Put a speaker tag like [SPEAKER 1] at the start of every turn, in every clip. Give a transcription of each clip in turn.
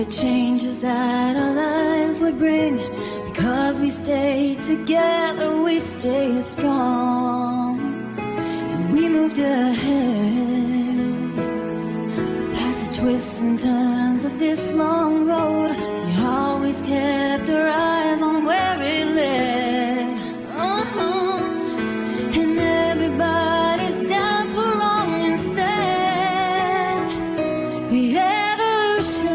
[SPEAKER 1] the changes that our lives would bring. Because we stay together, we stay strong, and we moved ahead past the twists and turns of this long road. We always kept our eyes on where it led. And everybody's doubts were wrong instead. The evolution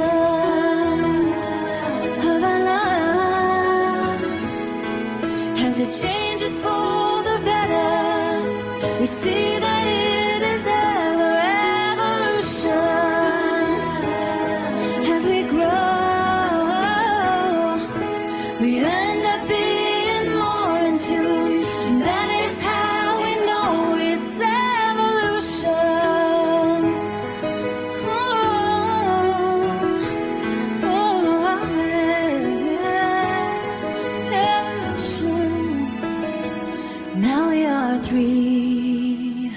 [SPEAKER 1] of our love, as it changes for the better, we see that it is ever evolution. As we grow, we end up being more in tune, and that is how we know it's evolution. Evolution. Now we are 3.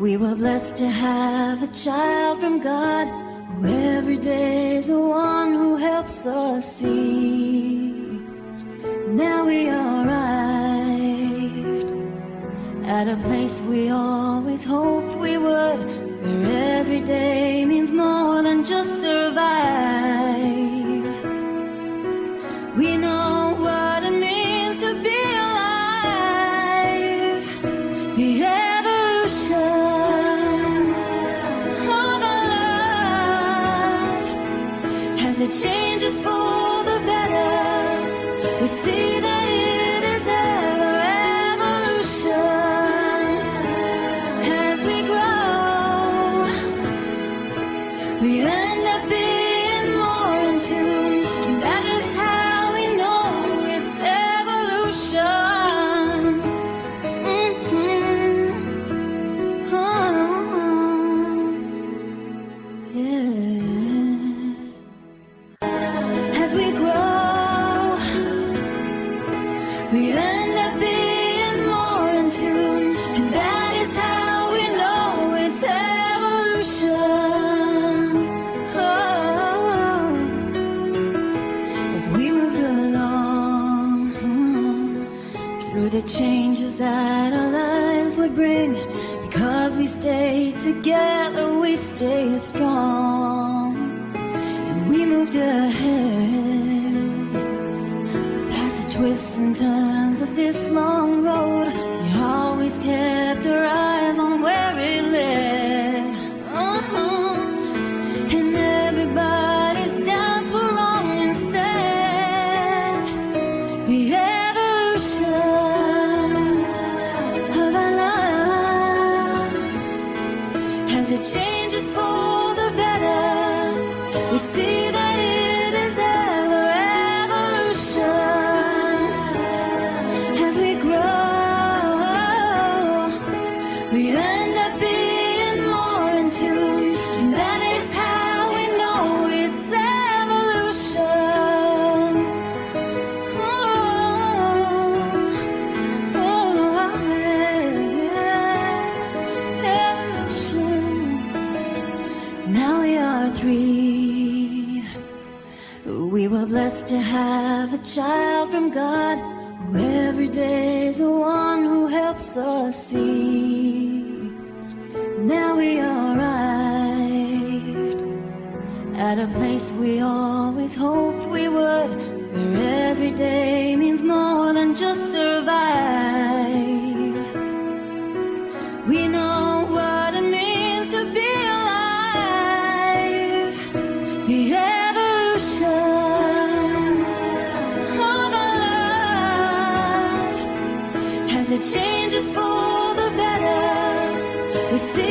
[SPEAKER 1] We were blessed to have a child from God, who every day is the one who helps us see. Now we arrived at a place we always hoped we would, where every day means more than just survive. We know what it means to be alive. The evolution of our love, as it changes for the better, we see that it is ever evolution. As we grow, we end up being more in tune, and that is how we know it's evolution. Yeah. As we grow, we end up being more in tune, and that is how we know it's evolution. As we moved along through the changes that our lives would bring, because we stay together, we stay strong, and we moved ahead past the twists and turns of this long road. We always kept our eyes on where it led. And everybody's doubts were wrong instead. The evolution of our love, as it changes for the better, we see that it is ever evolution. As we grow, we end up being more in tune, and that is how we know it's evolution. Evolution. Now we are 3. We were blessed to have a child from God, who every day is the one who helps us see. Now we arrived at a place we always hoped we would, where every day means more than just survive. We know what it means to be alive. The evolution of our love, as it changes for the better, we see